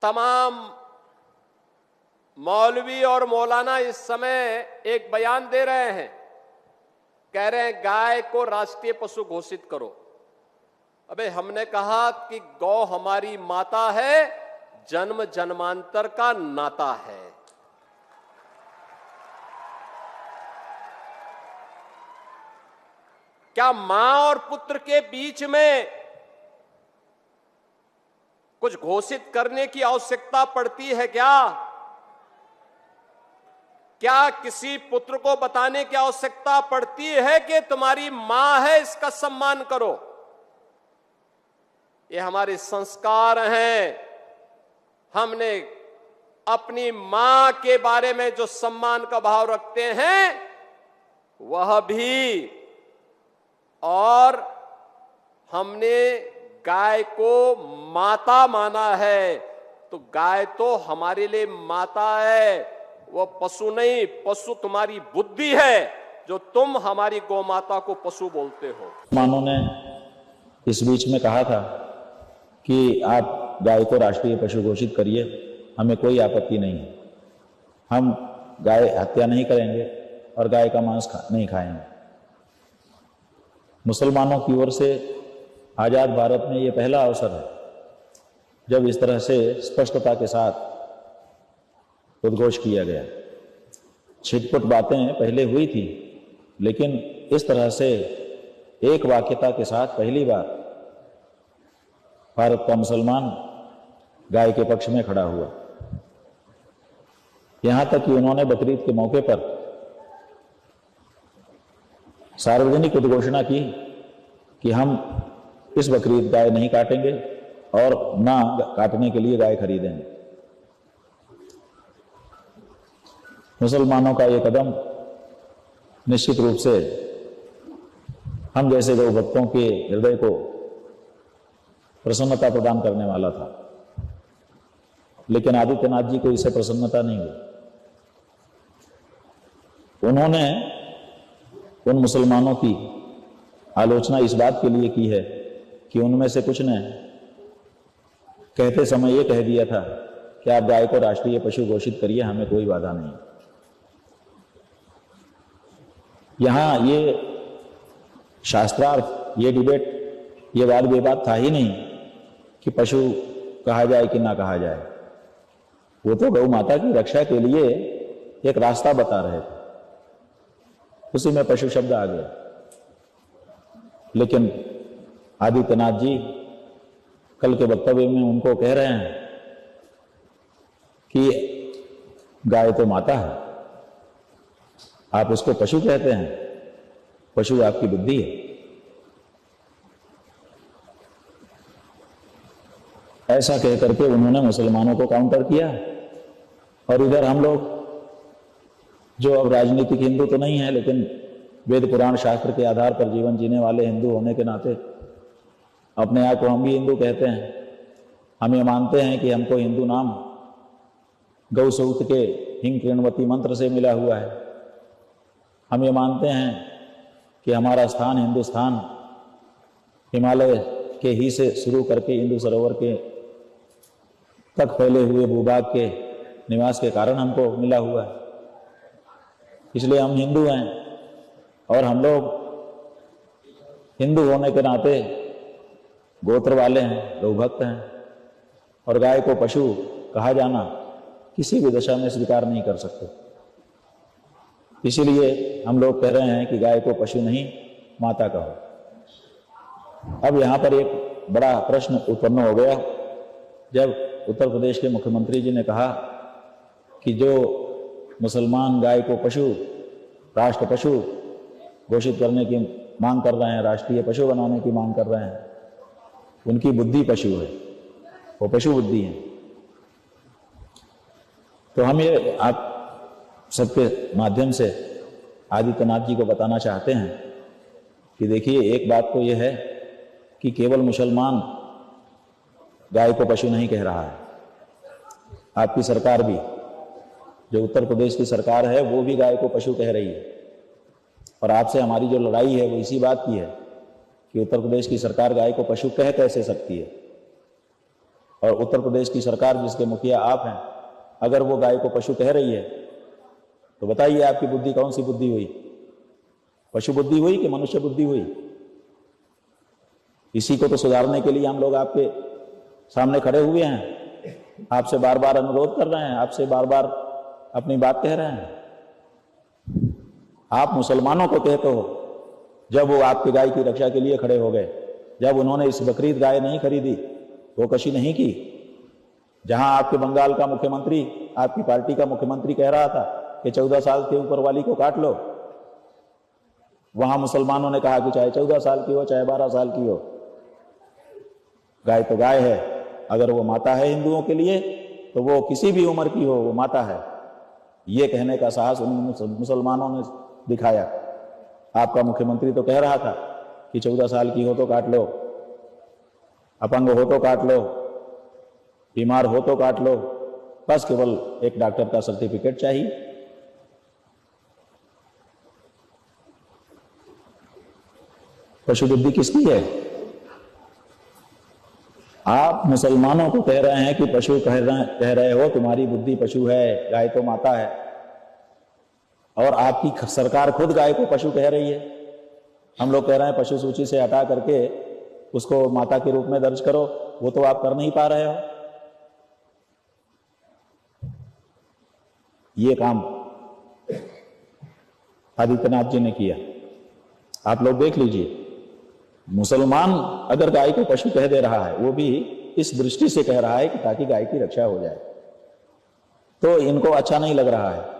तमाम मौलवी और मौलाना इस समय एक बयान दे रहे हैं, कह रहे हैं गाय को राष्ट्रीय पशु घोषित करो। अबे हमने कहा कि गौ हमारी माता है, जन्म जन्मांतर का नाता है। क्या मां और पुत्र के बीच में कुछ घोषित करने की आवश्यकता पड़ती है क्या? क्या किसी पुत्र को बताने की आवश्यकता पड़ती है कि तुम्हारी मां है, इसका सम्मान करो? ये हमारे संस्कार हैं। हमने अपनी मां के बारे में जो सम्मान का भाव रखते हैं वह भी, और हमने गाय को माता माना है, तो गाय तो हमारे लिए माता है, वो पशु नहीं। पशु तुम्हारी बुद्धि है जो तुम हमारी गौ माता को पशु बोलते हो। मानों ने इस बीच में कहा था कि आप गाय को राष्ट्रीय पशु घोषित करिए, हमें कोई आपत्ति नहीं है, हम गाय हत्या नहीं करेंगे और गाय का मांस नहीं खाएंगे। मुसलमानों की ओर से आजाद भारत में ये पहला अवसर है जब इस तरह से स्पष्टता के साथ उद्घोष किया गया। छिटपुट बातें पहले हुई थी, लेकिन इस तरह से एक वाक्यता के साथ पहली बार भारत का मुसलमान गाय के पक्ष में खड़ा हुआ। यहां तक कि उन्होंने बकरीद के मौके पर सार्वजनिक उद्घोषणा की कि हम इस बकरीद गाय नहीं काटेंगे और ना काटने के लिए गाय खरीदेंगे। मुसलमानों का ये कदम निश्चित रूप से हम जैसे गौ भक्तों के हृदय को प्रसन्नता प्रदान करने वाला था, लेकिन आदित्यनाथ जी को इससे प्रसन्नता नहीं हुई। उन्होंने उन मुसलमानों की आलोचना इस बात के लिए की है कि उनमें से कुछ ने कहते समय ये कह दिया था कि आप गाय को राष्ट्रीय पशु घोषित करिए, हमें कोई बाधा नहीं। यहां ये शास्त्रार्थ, ये डिबेट, ये वाद विवाद था ही नहीं कि पशु कहा जाए कि ना कहा जाए। वो तो गौ माता की रक्षा के लिए एक रास्ता बता रहे थे, उसी में पशु शब्द आ गया। लेकिन आदित्यनाथ जी कल के वक्तव्य में उनको कह रहे हैं कि गाय तो माता है, आप उसको पशु कहते हैं, पशु आपकी बुद्धि है। ऐसा कह करके उन्होंने मुसलमानों को काउंटर किया। और इधर हम लोग जो अब राजनीतिक हिंदू तो नहीं है, लेकिन वेद पुराण शास्त्र के आधार पर जीवन जीने वाले हिंदू होने के नाते अपने आप को हम भी हिंदू कहते हैं। हम ये मानते हैं कि हमको हिंदू नाम गौ सूक्त के हिंग कृणवती मंत्र से मिला हुआ है। हम ये मानते हैं कि हमारा स्थान हिंदुस्तान हिमालय के ही से शुरू करके इंदु सरोवर के तक फैले हुए भूभाग के निवास के कारण हमको मिला हुआ है, इसलिए हम हिंदू हैं। और हम लोग हिंदू होने के नाते गोत्र वाले हैं, गौभक्त हैं, और गाय को पशु कहा जाना किसी भी दशा में स्वीकार नहीं कर सकते। इसीलिए हम लोग कह रहे हैं कि गाय को पशु नहीं, माता कहो। अब यहाँ पर एक बड़ा प्रश्न उत्पन्न हो गया जब उत्तर प्रदेश के मुख्यमंत्री जी ने कहा कि जो मुसलमान गाय को पशु, राष्ट्र पशु घोषित करने की मांग कर रहे हैं, राष्ट्रीय पशु बनाने की मांग कर रहे हैं, उनकी बुद्धि पशु है, वो पशु बुद्धि है। तो हम ये आप सबके माध्यम से आदित्यनाथ जी को बताना चाहते हैं कि देखिए, एक बात तो यह है कि केवल मुसलमान गाय को पशु नहीं कह रहा है, आपकी सरकार भी, जो उत्तर प्रदेश की सरकार है, वो भी गाय को पशु कह रही है। और आपसे हमारी जो लड़ाई है वो इसी बात की है कि उत्तर प्रदेश की सरकार गाय को पशु कह कैसे सकती है। और उत्तर प्रदेश की सरकार जिसके मुखिया आप हैं, अगर वो गाय को पशु कह रही है तो बताइए आपकी बुद्धि कौन सी बुद्धि हुई? पशु बुद्धि हुई कि मनुष्य बुद्धि हुई? इसी को तो सुधारने के लिए हम लोग आपके सामने खड़े हुए हैं, आपसे बार बार अनुरोध कर रहे हैं, आपसे बार बार अपनी बात कह रहे हैं। आप मुसलमानों को कहते हो, जब वो आपकी गाय की रक्षा के लिए खड़े हो गए, जब उन्होंने इस बकरीद गाय नहीं खरीदी, वो कशी नहीं की, जहां आपके बंगाल का मुख्यमंत्री, आपकी पार्टी का मुख्यमंत्री कह रहा था कि 14 साल के ऊपर वाली को काट लो, वहां मुसलमानों ने कहा कि चाहे 14 साल की हो चाहे 12 साल की हो, गाय तो गाय है। अगर वो माता है हिंदुओं के लिए तो वो किसी भी उम्र की हो, वो माता है। ये कहने का साहस उन मुसलमानों ने दिखाया। आपका मुख्यमंत्री तो कह रहा था कि 14 साल की हो तो काट लो, अपंग हो तो काट लो, बीमार हो तो काट लो, बस केवल एक डॉक्टर का सर्टिफिकेट चाहिए। पशु बुद्धि किसकी है? आप मुसलमानों को कह रहे हैं कि पशु कह रहे हो, तुम्हारी बुद्धि पशु है, गाय तो माता है, और आपकी सरकार खुद गाय को पशु कह रही है। हम लोग कह रहे हैं पशु सूची से हटा करके उसको माता के रूप में दर्ज करो, वो तो आप कर नहीं पा रहे हो। ये काम आदित्यनाथ जी ने किया। आप लोग देख लीजिए, मुसलमान अगर गाय को पशु कह दे रहा है, वो भी इस दृष्टि से कह रहा है कि ताकि गाय की रक्षा हो जाए, तो इनको अच्छा नहीं लग रहा है।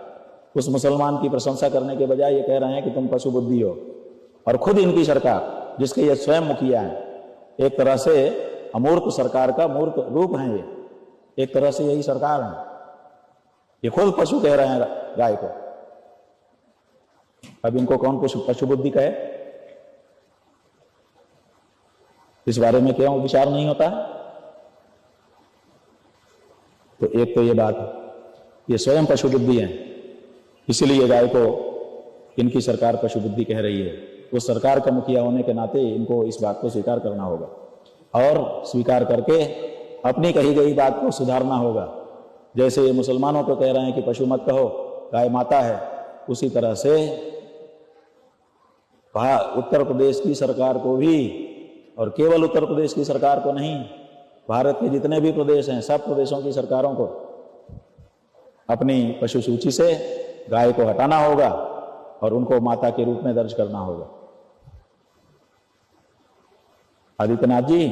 उस मुसलमान की प्रशंसा करने के बजाय ये कह रहे हैं कि तुम पशु बुद्धि हो। और खुद इनकी सरकार, जिसके ये स्वयं मुखिया है, एक तरह से अमूर्त सरकार का मूर्त रूप है। ये एक तरह से यही सरकार है, ये खुद पशु कह रहे हैं गाय को। अब इनको कौन पशु बुद्धि कहे? इस बारे में क्यों विचार नहीं होता? तो एक तो ये बात है, ये स्वयं पशु बुद्धि है, इसलिए गाय को इनकी सरकार पशु बुद्धि कह रही है। वो सरकार का मुखिया होने के नाते इनको इस बात को स्वीकार करना होगा, और स्वीकार करके अपनी कही गई बात को सुधारना होगा। जैसे ये मुसलमानों को कह रहे हैं कि पशु मत कहो, गाय माता है, उसी तरह से उत्तर प्रदेश की सरकार को भी, और केवल उत्तर प्रदेश की सरकार को नहीं, भारत के जितने भी प्रदेश हैं, सब प्रदेशों की सरकारों को अपनी पशु सूची से गाय को हटाना होगा और उनको माता के रूप में दर्ज करना होगा। आदित्यनाथ जी,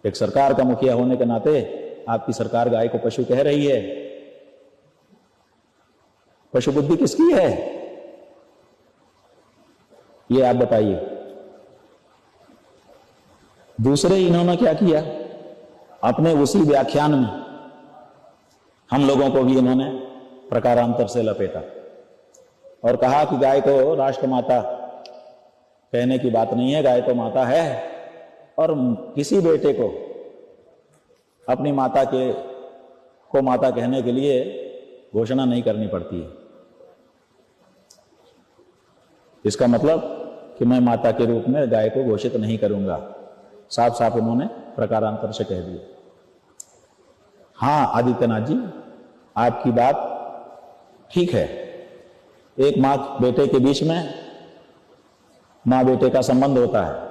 एक सरकार का मुखिया होने के नाते आपकी सरकार गाय को पशु कह रही है। पशु बुद्धि किसकी है, ये आप बताइए। दूसरे इन्होंने क्या किया, अपने उसी व्याख्यान में हम लोगों को भी इन्होंने प्रकारांतर से लपेटा और कहा कि गाय को राष्ट्रमाता कहने की बात नहीं है, गाय तो माता है, और किसी बेटे को अपनी माता को माता कहने के लिए घोषणा नहीं करनी पड़ती है। इसका मतलब कि मैं माता के रूप में गाय को घोषित नहीं करूंगा, साफ साफ उन्होंने प्रकारांतर से कह दिया। हाँ आदित्यनाथ जी, आपकी बात ठीक है, एक माँ बेटे के बीच में माँ बेटे का संबंध होता है,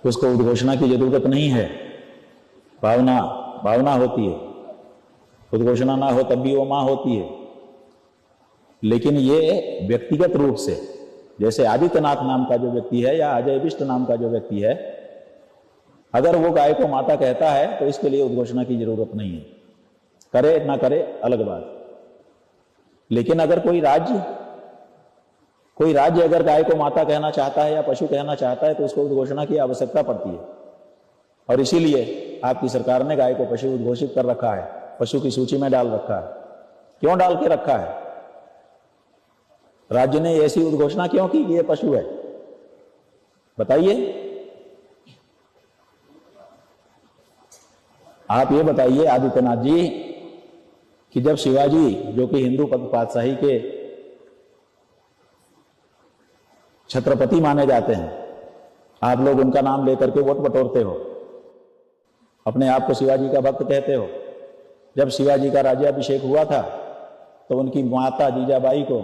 उसको उद्घोषणा की जरूरत नहीं है, भावना होती है, उद्घोषणा ना हो तब भी वो माँ होती है। लेकिन ये व्यक्तिगत रूप से, जैसे आदित्यनाथ नाम का जो व्यक्ति है या अजय बिष्ट नाम का जो व्यक्ति है, अगर वो गाय को माता कहता है तो इसके लिए उद्घोषणा की जरूरत नहीं है, करे ना करे अलग बात। लेकिन अगर कोई राज्य अगर गाय को माता कहना चाहता है या पशु कहना चाहता है तो उसको उद्घोषणा की आवश्यकता पड़ती है, और इसीलिए आपकी सरकार ने गाय को पशु उद्घोषित कर रखा है, पशु की सूची में डाल रखा है। क्यों डाल के रखा है? राज्य ने ऐसी उद्घोषणा क्यों की कि ये पशु है, बताइए। आप ये बताइए आदित्यनाथ जी कि जब शिवाजी, जो कि हिंदू पातशाही के छत्रपति माने जाते हैं, आप लोग उनका नाम लेकर के वोट बटोरते हो, अपने आप को शिवाजी का भक्त कहते हो। जब शिवाजी का राज्याभिषेक हुआ था तो उनकी माता जीजाबाई को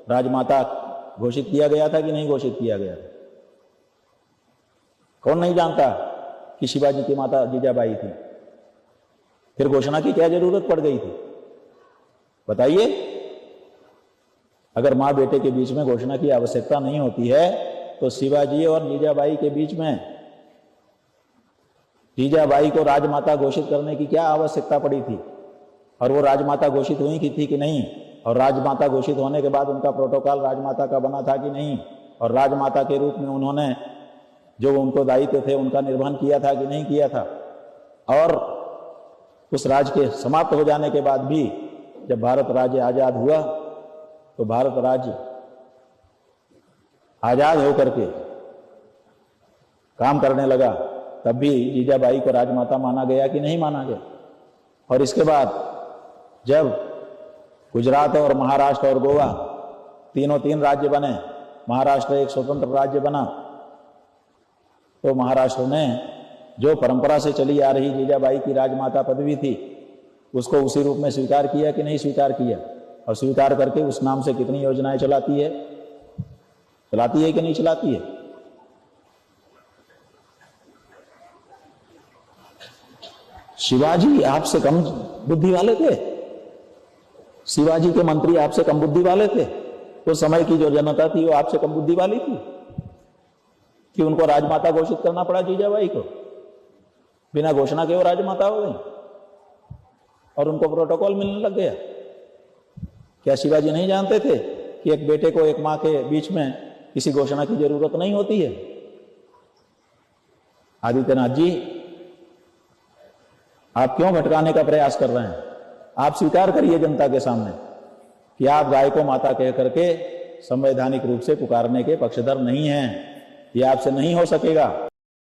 राजमाता घोषित किया गया था कि नहीं घोषित किया गया था? कौन नहीं जानता कि शिवाजी की माता जीजाबाई थी? फिर घोषणा की क्या जरूरत पड़ गई थी? बताइए। अगर मां बेटे के बीच में घोषणा की आवश्यकता नहीं होती है तो शिवाजी और जीजाबाई के बीच में जीजाबाई को राजमाता घोषित करने की क्या आवश्यकता पड़ी थी? और वो राजमाता घोषित हुई की थी कि नहीं? और राजमाता घोषित होने के बाद उनका प्रोटोकॉल राजमाता का बना था कि नहीं? और राजमाता के रूप में उन्होंने जो उनको दायित्व थे उनका निर्वहन किया था कि नहीं किया था? और उस राज्य के समाप्त हो जाने के बाद भी जब भारत राज्य आजाद हुआ तो भारत राज्य आजाद होकर के काम करने लगा, तब भी जीजाबाई को राजमाता माना गया कि नहीं माना गया? और इसके बाद जब गुजरात और महाराष्ट्र और गोवा तीनों तीन राज्य बने, महाराष्ट्र एक स्वतंत्र राज्य बना, तो महाराष्ट्र ने जो परंपरा से चली आ रही जीजाबाई की राजमाता पदवी थी उसको उसी रूप में स्वीकार किया कि नहीं स्वीकार किया? और स्वीकार करके उस नाम से कितनी योजनाएं चलाती है कि नहीं चलाती है? शिवाजी आपसे कम बुद्धि वाले थे? शिवाजी के मंत्री आपसे कम बुद्धि वाले थे? उस समय की जो जनता थी वो आपसे कम बुद्धि वाली थी कि उनको राजमाता घोषित करना पड़ा जीजाबाई को? बिना घोषणा के वो राजमाता हो गई और उनको प्रोटोकॉल मिलने लग गया। क्या शिवाजी नहीं जानते थे कि एक बेटे को एक मां के बीच में किसी घोषणा की जरूरत नहीं होती है? आदित्यनाथ जी, आप क्यों भटकाने का प्रयास कर रहे हैं? आप स्वीकार करिए जनता के सामने कि आप गाय को माता कह करके संवैधानिक रूप से पुकारने के पक्षधर नहीं हैं। ये आपसे नहीं हो सकेगा।